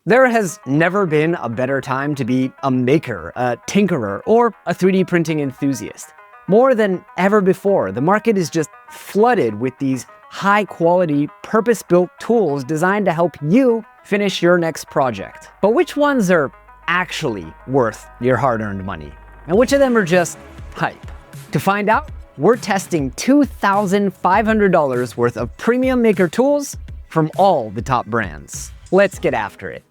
There has never been a better time to be a maker, a tinkerer, or a 3D printing enthusiast. More than ever before, the market is just flooded with these high-quality, purpose-built tools designed to help you finish your next project. But which ones are actually worth your hard-earned money? And which of them are just hype? To find out, we're testing $2,500 worth of premium maker tools from all the top brands. Let's get after it.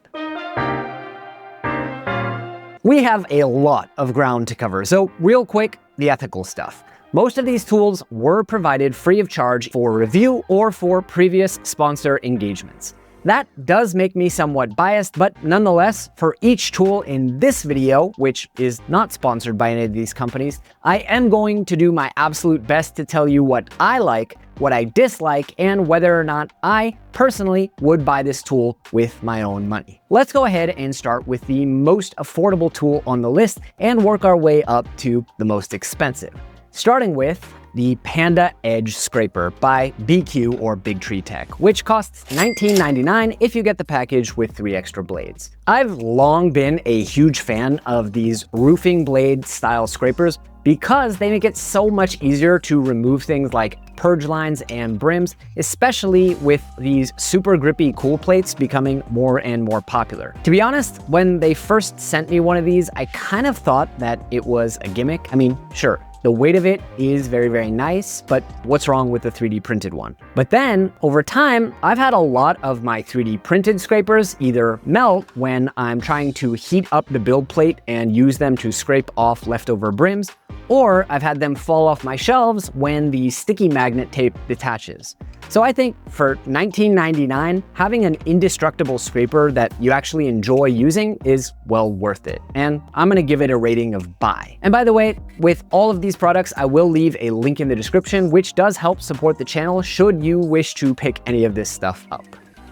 We have a lot of ground to cover, so real quick, the ethical stuff. Most of these tools were provided free of charge for review or for previous sponsor engagements. That does make me somewhat biased, but nonetheless, for each tool in this video, which is not sponsored by any of these companies, I am going to do my absolute best to tell you what I like, what I dislike, and whether or not I personally would buy this tool with my own money. Let's go ahead and start with the most affordable tool on the list and work our way up to the most expensive. Starting with the Panda Edge Scraper by BQ or Big Tree Tech, which costs $19.99 if you get the package with 3 extra blades. I've long been a huge fan of these roofing blade style scrapers because they make it so much easier to remove things like purge lines and brims, especially with these super grippy cool plates becoming more and more popular. To be honest, when they first sent me one of these, I kind of thought that it was a gimmick. I mean, sure, the weight of it is very, very nice, but what's wrong with the 3D printed one? But then, over time, I've had a lot of my 3D printed scrapers either melt when I'm trying to heat up the build plate and use them to scrape off leftover brims, or I've had them fall off my shelves when the sticky magnet tape detaches. So I think for $19.99, having an indestructible scraper that you actually enjoy using is well worth it. And I'm gonna give it a rating of buy. And by the way, with all of these products, I will leave a link in the description, which does help support the channel should you wish to pick any of this stuff up.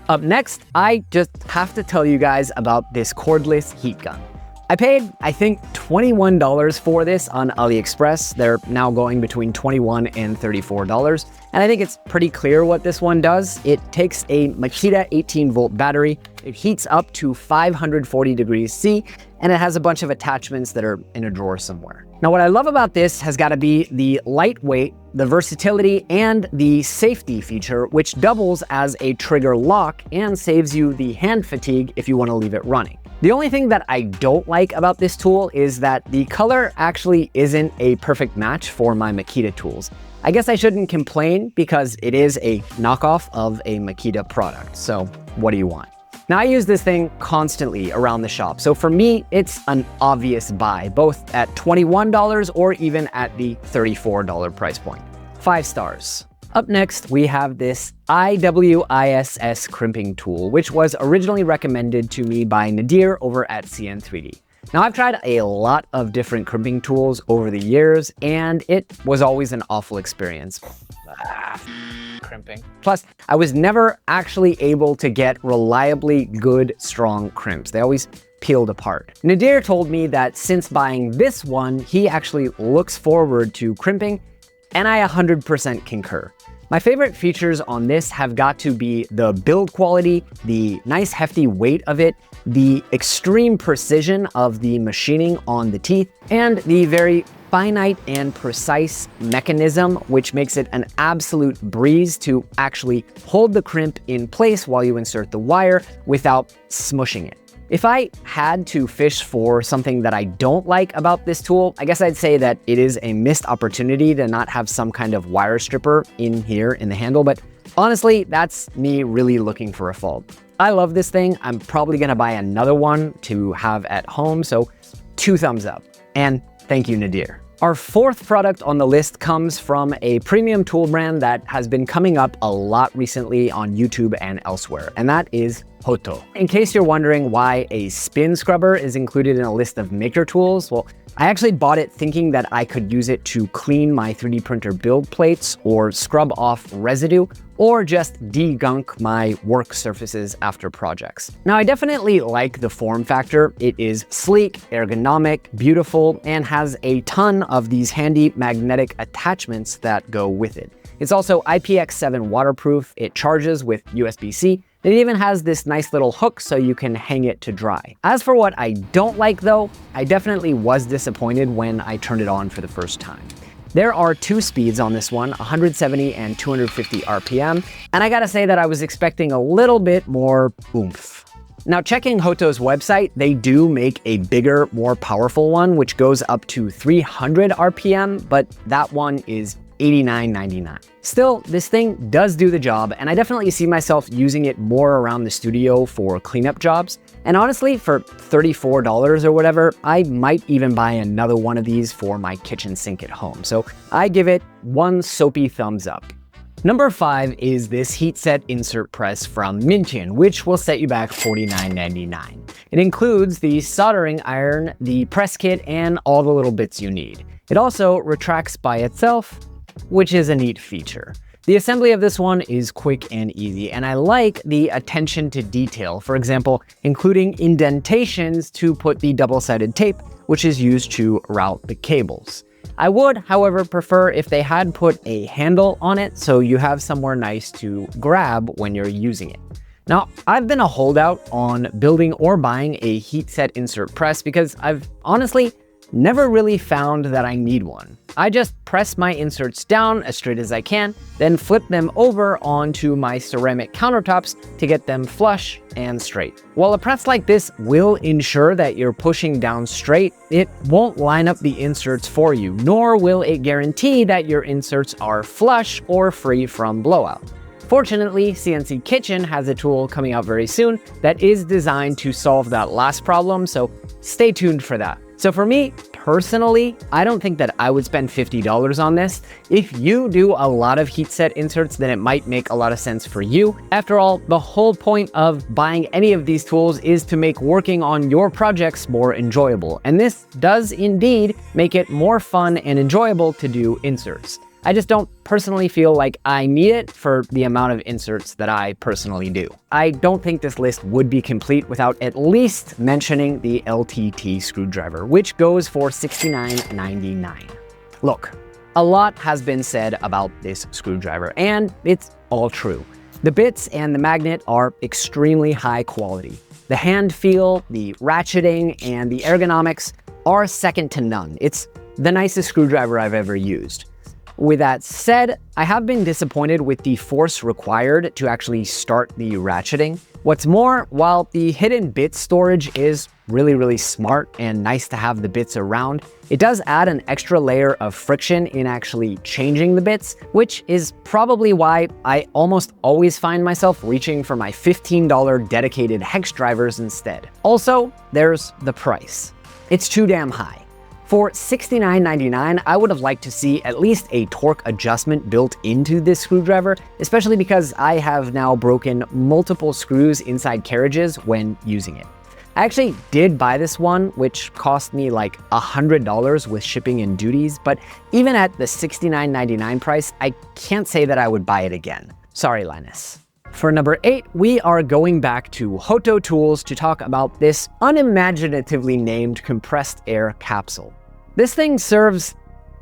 Up next, I just have to tell you guys about this cordless heat gun. I paid, I think, $21 for this on AliExpress. They're now going between $21 and $34. And I think it's pretty clear what this one does. It takes a Makita 18-volt battery, it heats up to 540 degrees C, and it has a bunch of attachments that are in a drawer somewhere. Now, what I love about this has got to be the lightweight, the versatility, and the safety feature, which doubles as a trigger lock and saves you the hand fatigue if you want to leave it running. The only thing that I don't like about this tool is that the color actually isn't a perfect match for my Makita tools. I guess I shouldn't complain because it is a knockoff of a Makita product. So what do you want? Now, I use this thing constantly around the shop, so for me, it's an obvious buy, both at $21 or even at the $34 price point. 5 stars. Up next, we have this IWS Crimping Tool, which was originally recommended to me by Nadir over at CN3D. Now, I've tried a lot of different crimping tools over the years, and it was always an awful experience. Crimping. Plus, I was never actually able to get reliably good, strong crimps. They always peeled apart. Nadir told me that since buying this one, he actually looks forward to crimping, and I 100% concur. My favorite features on this have got to be the build quality, the nice hefty weight of it, the extreme precision of the machining on the teeth, and the very finite and precise mechanism, which makes it an absolute breeze to actually hold the crimp in place while you insert the wire without smushing it. If I had to fish for something that I don't like about this tool, I guess I'd say that it is a missed opportunity to not have some kind of wire stripper in here in the handle, but honestly, that's me really looking for a fault. I love this thing. I'm probably gonna buy another one to have at home, so 2 thumbs up. And thank you, Nadir. Our 4th product on the list comes from a premium tool brand that has been coming up a lot recently on YouTube and elsewhere, and that is HOTO. In case you're wondering why a spin scrubber is included in a list of maker tools, well, I actually bought it thinking that I could use it to clean my 3D printer build plates or scrub off residue or just de-gunk my work surfaces after projects. Now, I definitely like the form factor. It is sleek, ergonomic, beautiful, and has a ton of these handy magnetic attachments that go with it. It's also IPX7 waterproof, it charges with USB-C, It even has this nice little hook so you can hang it to dry. As for what I don't like though, I definitely was disappointed when I turned it on for the first time. There are two speeds on this one, 170 and 250 RPM, and I gotta say that I was expecting a little bit more oomph. Now, checking HOTO's website, they do make a bigger, more powerful one, which goes up to 300 RPM, but that one is $89.99. Still, this thing does do the job, and I definitely see myself using it more around the studio for cleanup jobs. And honestly, for $34 or whatever, I might even buy another one of these for my kitchen sink at home. So I give it one soapy thumbs up. Number 5 is this heat set insert press from Mintion, which will set you back $49.99. It includes the soldering iron, the press kit, and all the little bits you need. It also retracts by itself, which is a neat feature. The assembly of this one is quick and easy, and I like the attention to detail, for example, including indentations to put the double-sided tape, which is used to route the cables. I would, however, prefer if they had put a handle on it so you have somewhere nice to grab when you're using it. Now, I've been a holdout on building or buying a heat set insert press because I've honestly never really found that I need one. I just press my inserts down as straight as I can, then flip them over onto my ceramic countertops to get them flush and straight. While a press like this will ensure that you're pushing down straight, it won't line up the inserts for you, nor will it guarantee that your inserts are flush or free from blowout. Fortunately, CNC Kitchen has a tool coming out very soon that is designed to solve that last problem, so stay tuned for that. So for me, personally, I don't think that I would spend $50 on this. If you do a lot of heat set inserts, then it might make a lot of sense for you. After all, the whole point of buying any of these tools is to make working on your projects more enjoyable. And this does indeed make it more fun and enjoyable to do inserts. I just don't personally feel like I need it for the amount of inserts that I personally do. I don't think this list would be complete without at least mentioning the LTT Screwdriver, which goes for $69.99. Look, a lot has been said about this screwdriver, and it's all true. The bits and the magnet are extremely high quality. The hand feel, the ratcheting, and the ergonomics are second to none. It's the nicest screwdriver I've ever used. With that said, I have been disappointed with the force required to actually start the ratcheting. What's more, while the hidden bit storage is really smart and nice to have the bits around, it does add an extra layer of friction in actually changing the bits, which is probably why I almost always find myself reaching for my $15 dedicated hex drivers instead. Also, there's the price. It's too damn high. For $69.99, I would have liked to see at least a torque adjustment built into this screwdriver, especially because I have now broken multiple screws inside carriages when using it. I actually did buy this one, which cost me like $100 with shipping and duties, but even at the $69.99 price, I can't say that I would buy it again. Sorry, Linus. For number 8, we are going back to HOTO tools to talk about this unimaginatively named compressed air capsule. This thing serves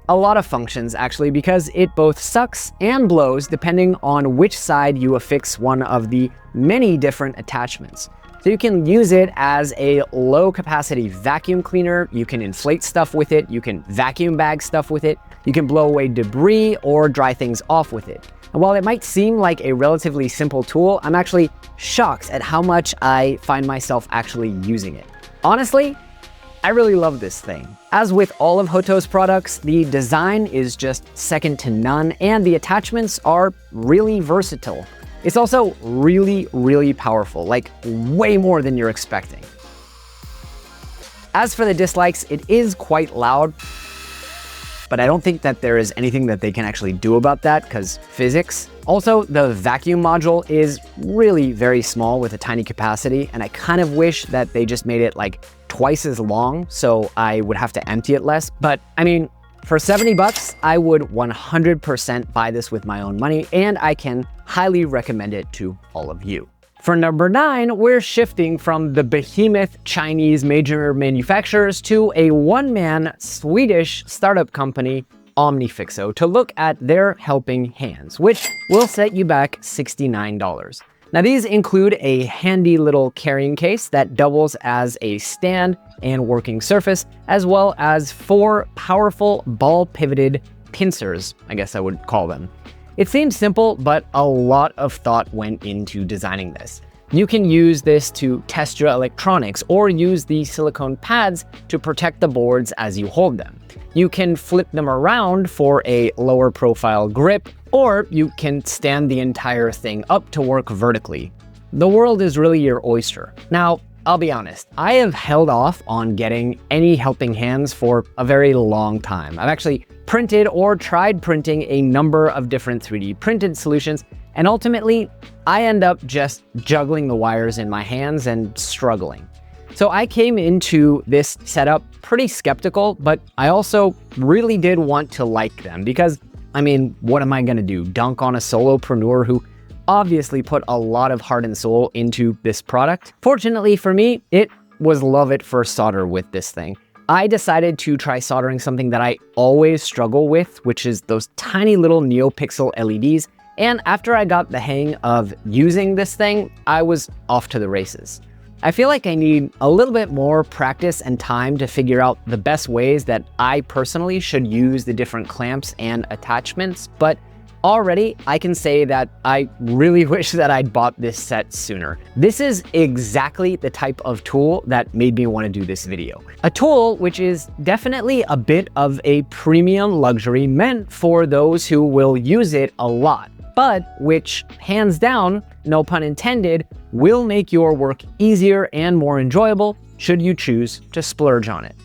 a lot of functions actually, because it both sucks and blows depending on which side you affix one of the many different attachments. So you can use it as a low capacity vacuum cleaner, you can inflate stuff with it, you can vacuum bag stuff with it, you can blow away debris or dry things off with it. And while it might seem like a relatively simple tool, I'm actually shocked at how much I find myself actually using it. Honestly, I really love this thing. As with all of HOTO's products, the design is just second to none, and the attachments are really versatile. It's also really powerful, like way more than you're expecting. As for the dislikes, it is quite loud, but I don't think that there is anything that they can actually do about that because physics. Also, the vacuum module is really very small with a tiny capacity, and I kind of wish that they just made it like twice as long so I would have to empty it less. But I mean, for 70 bucks, I would 100% buy this with my own money, and I can highly recommend it to all of you. For number 9, we're shifting from the behemoth Chinese major manufacturers to a one-man Swedish startup company, omniFixo, to look at their helping hands, which will set you back $69. Now these include a handy little carrying case that doubles as a stand and working surface, as well as 4 powerful ball pivoted pincers, I guess I would call them. It seems simple, but a lot of thought went into designing this. You can use this to test your electronics or use the silicone pads to protect the boards as you hold them. You can flip them around for a lower profile grip, or you can stand the entire thing up to work vertically. The world is really your oyster. Now, I'll be honest, I have held off on getting any helping hands for a very long time. I've actually printed or tried printing a number of different 3D printed solutions, and ultimately, I end up just juggling the wires in my hands and struggling. So I came into this setup pretty skeptical, but I also really did want to like them because, I mean, what am I gonna do? Dunk on a solopreneur who obviously put a lot of heart and soul into this product? Fortunately for me, it was love at first solder with this thing. I decided to try soldering something that I always struggle with, which is those tiny little NeoPixel LEDs. And after I got the hang of using this thing, I was off to the races. I feel like I need a little bit more practice and time to figure out the best ways that I personally should use the different clamps and attachments, but already I can say that I really wish that I'd bought this set sooner. This is exactly the type of tool that made me want to do this video. A tool which is definitely a bit of a premium luxury meant for those who will use it a lot, but which, hands down, no pun intended, will make your work easier and more enjoyable should you choose to splurge on it.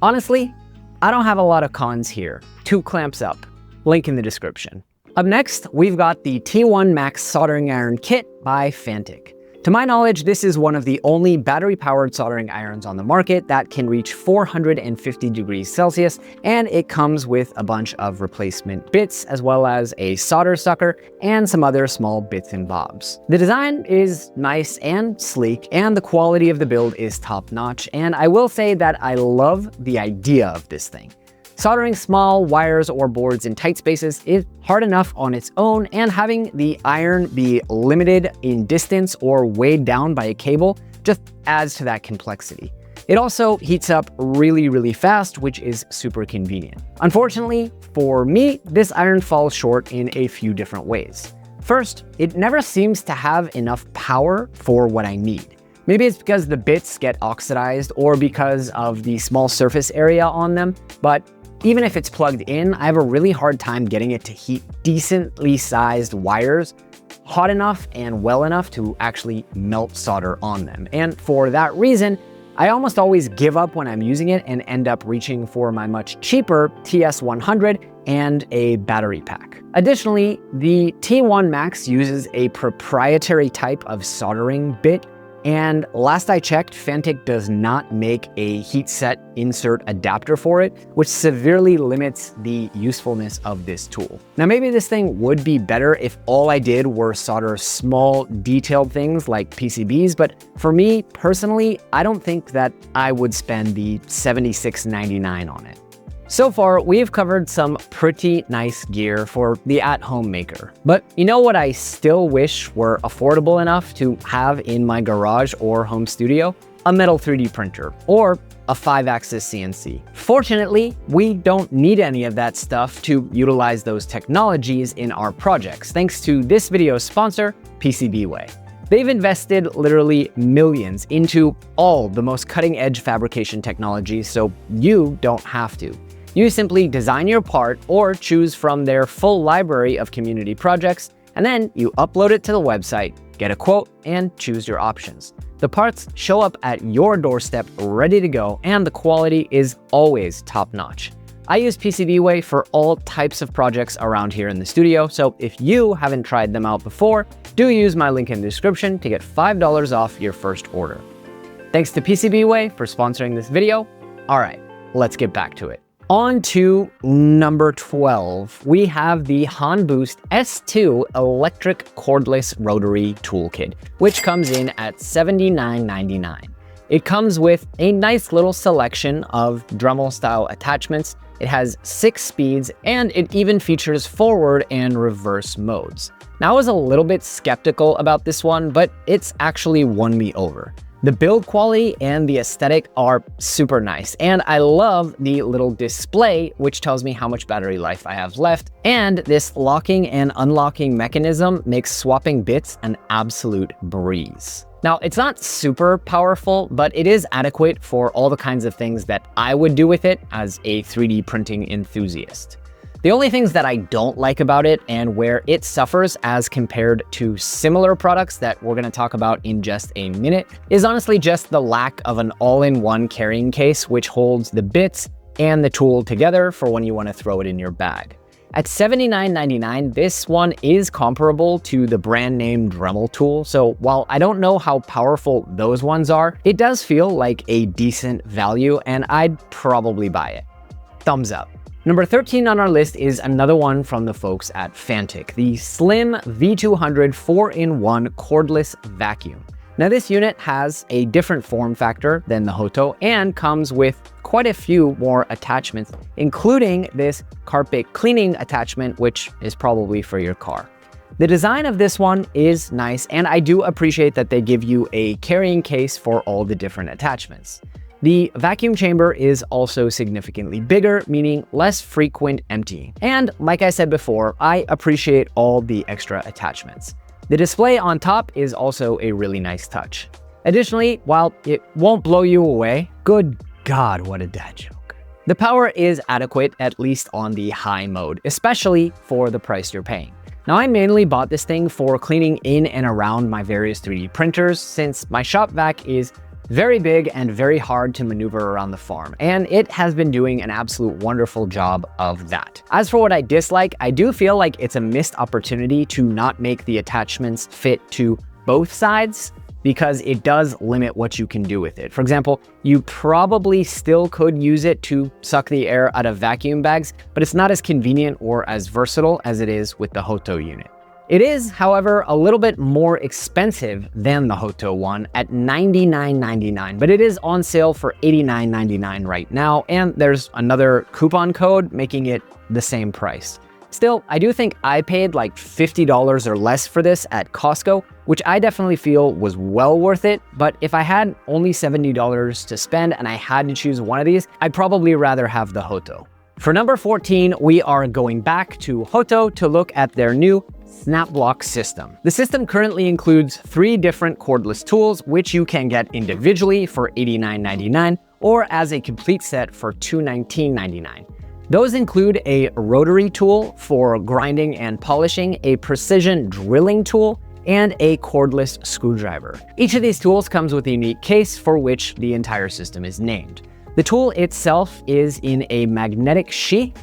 Honestly, I don't have a lot of cons here. 2 clamps up. Link in the description. Up next, we've got the T1 Max soldering iron kit by Fanttik. To my knowledge, this is one of the only battery-powered soldering irons on the market that can reach 450 degrees Celsius, and it comes with a bunch of replacement bits, as well as a solder sucker and some other small bits and bobs. The design is nice and sleek, and the quality of the build is top-notch, and I will say that I love the idea of this thing. Soldering small wires or boards in tight spaces is hard enough on its own, and having the iron be limited in distance or weighed down by a cable just adds to that complexity. It also heats up really fast, which is super convenient. Unfortunately, for me, this iron falls short in a few different ways. First, it never seems to have enough power for what I need. Maybe it's because the bits get oxidized or because of the small surface area on them, but even if it's plugged in, I have a really hard time getting it to heat decently sized wires hot enough and well enough to actually melt solder on them. And for that reason, I almost always give up when I'm using it and end up reaching for my much cheaper TS100 and a battery pack. Additionally, the T1 Max uses a proprietary type of soldering bit, and last I checked, Fanttik does not make a heat set insert adapter for it, which severely limits the usefulness of this tool. Now, maybe this thing would be better if all I did were solder small, detailed things like PCBs, but for me, personally, I don't think that I would spend the $76.99 on it. So far, we've covered some pretty nice gear for the at-home maker. But you know what I still wish were affordable enough to have in my garage or home studio? A metal 3D printer, or a 5-axis CNC. Fortunately, we don't need any of that stuff to utilize those technologies in our projects, thanks to this video's sponsor, PCBWay. They've invested literally millions into all the most cutting-edge fabrication technologies, so you don't have to. You simply design your part or choose from their full library of community projects, and then you upload it to the website, get a quote, and choose your options. The parts show up at your doorstep ready to go, and the quality is always top-notch. I use PCBWay for all types of projects around here in the studio, so if you haven't tried them out before, do use my link in the description to get $5 off your first order. Thanks to PCBWay for sponsoring this video. All right, let's get back to it. On to number 12, we have the Hanboost S2 electric cordless rotary toolkit, which comes in at $79.99. It comes with a nice little selection of Dremel style attachments. It has 6 speeds, and it even features forward and reverse modes. Now, I was a little bit skeptical about this one, but it's actually won me over. The build quality and the aesthetic are super nice, and I love the little display, which tells me how much battery life I have left. And this locking and unlocking mechanism makes swapping bits an absolute breeze. Now, it's not super powerful, but it is adequate for all the kinds of things that I would do with it as a 3D printing enthusiast. The only things that I don't like about it, and where it suffers as compared to similar products that we're going to talk about in just a minute, is honestly just the lack of an all-in-one carrying case which holds the bits and the tool together for when you want to throw it in your bag. At $79.99, this one is comparable to the brand name Dremel tool, so while I don't know how powerful those ones are, it does feel like a decent value, and I'd probably buy it. Thumbs up. Number 13 on our list is another one from the folks at Fanttik, the Slim V200 4-in-1 cordless vacuum. Now, this unit has a different form factor than the HOTO and comes with quite a few more attachments, including this carpet cleaning attachment, which is probably for your car. The design of this one is nice, and I do appreciate that they give you a carrying case for all the different attachments. The vacuum chamber is also significantly bigger, meaning less frequent emptying. And like I said before, I appreciate all the extra attachments. The display on top is also a really nice touch. Additionally, while it won't blow you away, good God, what a dad joke. The power is adequate, at least on the high mode, especially for the price you're paying. Now, I mainly bought this thing for cleaning in and around my various 3D printers, since my shop vac is very big and very hard to maneuver around the farm, and it has been doing an absolute wonderful job of that. As for what I dislike, I do feel like it's a missed opportunity to not make the attachments fit to both sides, because it does limit what you can do with it. For example, you probably still could use it to suck the air out of vacuum bags, but it's not as convenient or as versatile as it is with the HOTO unit. It is, however, a little bit more expensive than the HOTO one at $99.99, but it is on sale for $89.99 right now, and there's another coupon code making it the same price. Still, I do think I paid like $50 or less for this at Costco, which I definitely feel was well worth it, but if I had only $70 to spend and I had to choose one of these, I'd probably rather have the HOTO. For number 14, we are going back to HOTO to look at their new SnapBloq system. The system currently includes 3 different cordless tools, which you can get individually for $89.99 or as a complete set for $219.99. Those include a rotary tool for grinding and polishing, a precision drilling tool, and a cordless screwdriver. Each of these tools comes with a unique case for which the entire system is named. The tool itself is in a magnetic sheath,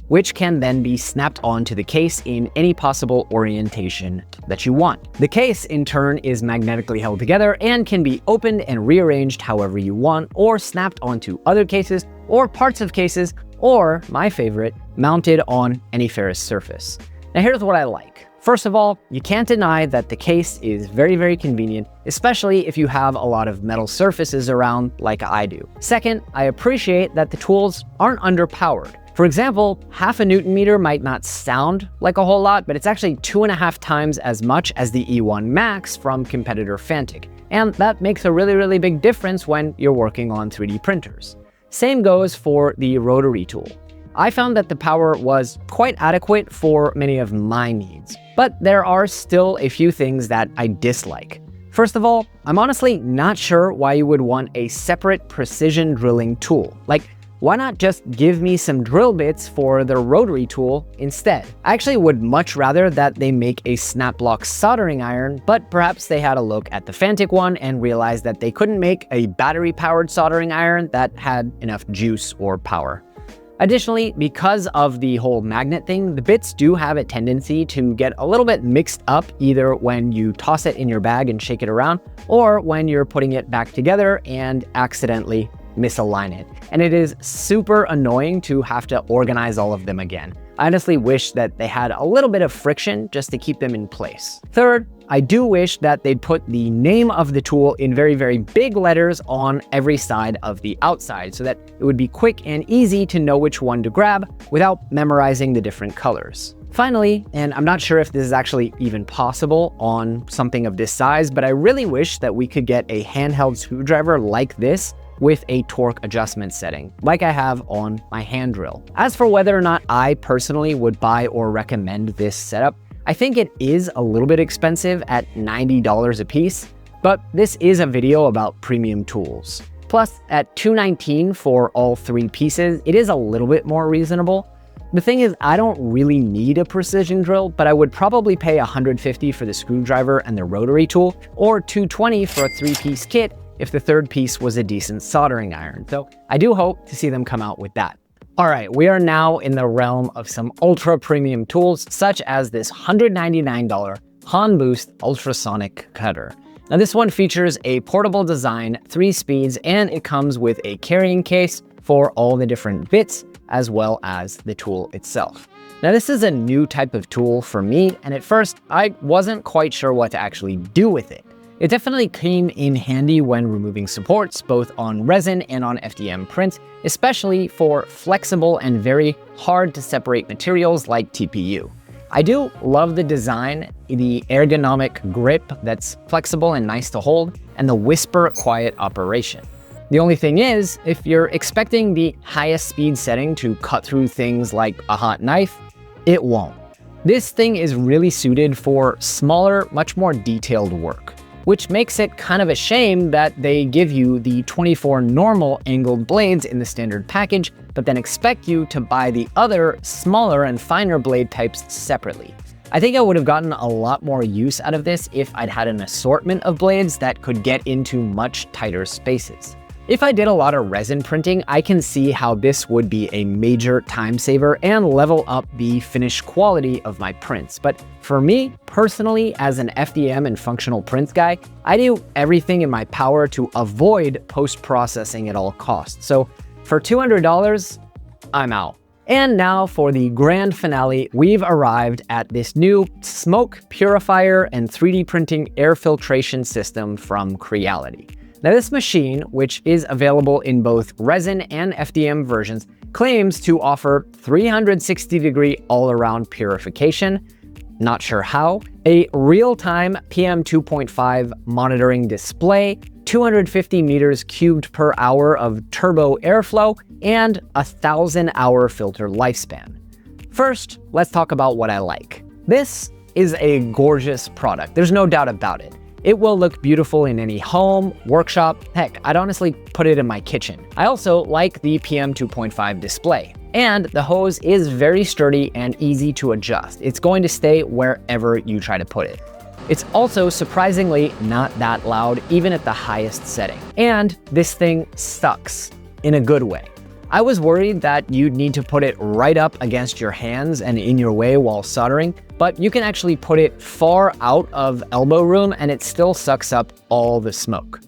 which can then be snapped onto the case in any possible orientation that you want. The case, in turn, is magnetically held together and can be opened and rearranged however you want, or snapped onto other cases, or parts of cases, or, my favorite, mounted on any ferrous surface. Now, here's what I like. First of all, you can't deny that the case is very, very convenient, especially if you have a lot of metal surfaces around like I do. Second, I appreciate that the tools aren't underpowered. For example, half a Newton meter might not sound like a whole lot, but it's actually 2.5 times as much as the E1 Max from competitor Fanttik. And that makes a really, really big difference when you're working on 3D printers. Same goes for the rotary tool. I found that the power was quite adequate for many of my needs, but there are still a few things that I dislike. First of all, I'm honestly not sure why you would want a separate precision drilling tool. Like, why not just give me some drill bits for the rotary tool instead? I actually would much rather that they make a SnapBloq soldering iron, but perhaps they had a look at the Fanttik one and realized that they couldn't make a battery-powered soldering iron that had enough juice or power. Additionally, because of the whole magnet thing, the bits do have a tendency to get a little bit mixed up, either when you toss it in your bag and shake it around, or when you're putting it back together and accidentally misalign it. And it is super annoying to have to organize all of them again. I honestly wish that they had a little bit of friction just to keep them in place. Third, I do wish that they'd put the name of the tool in very, very big letters on every side of the outside so that it would be quick and easy to know which one to grab without memorizing the different colors. Finally, and I'm not sure if this is actually even possible on something of this size, but I really wish that we could get a handheld screwdriver like this with a torque adjustment setting, like I have on my hand drill. As for whether or not I personally would buy or recommend this setup, I think it is a little bit expensive at $90 a piece, but this is a video about premium tools. Plus, at $219 for all 3 pieces, it is a little bit more reasonable. The thing is, I don't really need a precision drill, but I would probably pay $150 for the screwdriver and the rotary tool, or $220 for a 3-piece kit if the 3rd piece was a decent soldering iron. So I do hope to see them come out with that. All right, we are now in the realm of some ultra premium tools, such as this $199 Hanboost Ultrasonic cutter. Now this one features a portable design, 3 speeds, and it comes with a carrying case for all the different bits, as well as the tool itself. Now this is a new type of tool for me, and at first I wasn't quite sure what to actually do with it. It definitely came in handy when removing supports, both on resin and on FDM print, especially for flexible and very hard to separate materials like TPU. I do love the design, the ergonomic grip that's flexible and nice to hold, and the whisper quiet operation. The only thing is, if you're expecting the highest speed setting to cut through things like a hot knife, it won't. This thing is really suited for smaller, much more detailed work, which makes it kind of a shame that they give you the 24 normal angled blades in the standard package, but then expect you to buy the other smaller and finer blade types separately. I think I would have gotten a lot more use out of this if I'd had an assortment of blades that could get into much tighter spaces. If I did a lot of resin printing, I can see how this would be a major time saver and level up the finished quality of my prints. But for me, personally, as an FDM and functional prints guy, I do everything in my power to avoid post-processing at all costs. So for $200, I'm out. And now for the grand finale, we've arrived at this new smoke purifier and 3D printing air filtration system from Creality. Now this machine, which is available in both resin and FDM versions, claims to offer 360-degree all-around purification, not sure how, a real-time PM2.5 monitoring display, 250 meters cubed per hour of turbo airflow, and a 1,000-hour filter lifespan. First, let's talk about what I like. This is a gorgeous product, there's no doubt about it. It will look beautiful in any home, workshop, heck, I'd honestly put it in my kitchen. I also like the PM2.5 display. And the hose is very sturdy and easy to adjust. It's going to stay wherever you try to put it. It's also surprisingly not that loud, even at the highest setting. And this thing sucks in a good way. I was worried that you'd need to put it right up against your hands and in your way while soldering, but you can actually put it far out of elbow room and it still sucks up all the smoke.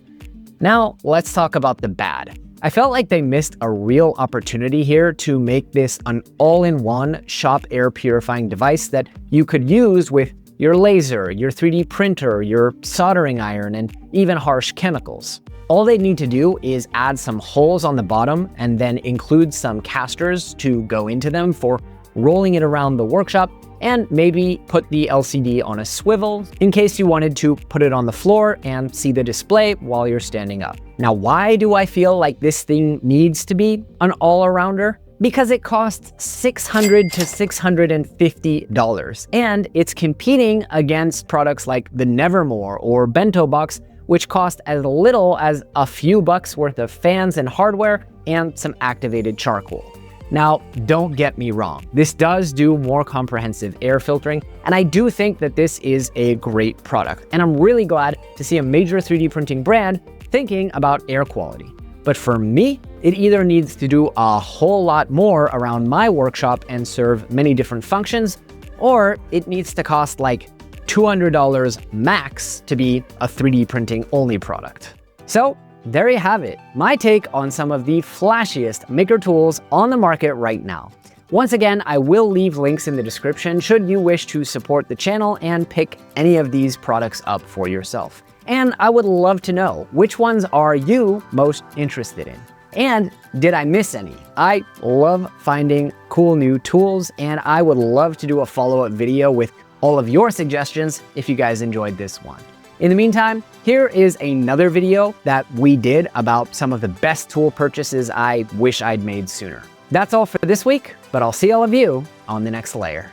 Now, let's talk about the bad. I felt like they missed a real opportunity here to make this an all-in-one shop air purifying device that you could use with your laser, your 3D printer, your soldering iron, and even harsh chemicals. All they need to do is add some holes on the bottom and then include some casters to go into them for rolling it around the workshop, and maybe put the LCD on a swivel in case you wanted to put it on the floor and see the display while you're standing up. Now, why do I feel like this thing needs to be an all-arounder? Because it costs $600 to $650, and it's competing against products like the Nevermore or Bento Box, which cost as little as a few bucks worth of fans and hardware and some activated charcoal. Now, don't get me wrong, this does do more comprehensive air filtering, and I do think that this is a great product, and I'm really glad to see a major 3D printing brand thinking about air quality. But for me, it either needs to do a whole lot more around my workshop and serve many different functions, or it needs to cost like $200 max to be a 3D printing only product. So there you have it, my take on some of the flashiest maker tools on the market right now. Once again, I will leave links in the description should you wish to support the channel and pick any of these products up for yourself. And I would love to know, which ones are you most interested in? And did I miss any? I love finding cool new tools, and I would love to do a follow-up video with all of your suggestions if you guys enjoyed this one. In the meantime, here is another video that we did about some of the best tool purchases I wish I'd made sooner. That's all for this week, but I'll see all of you on the next layer.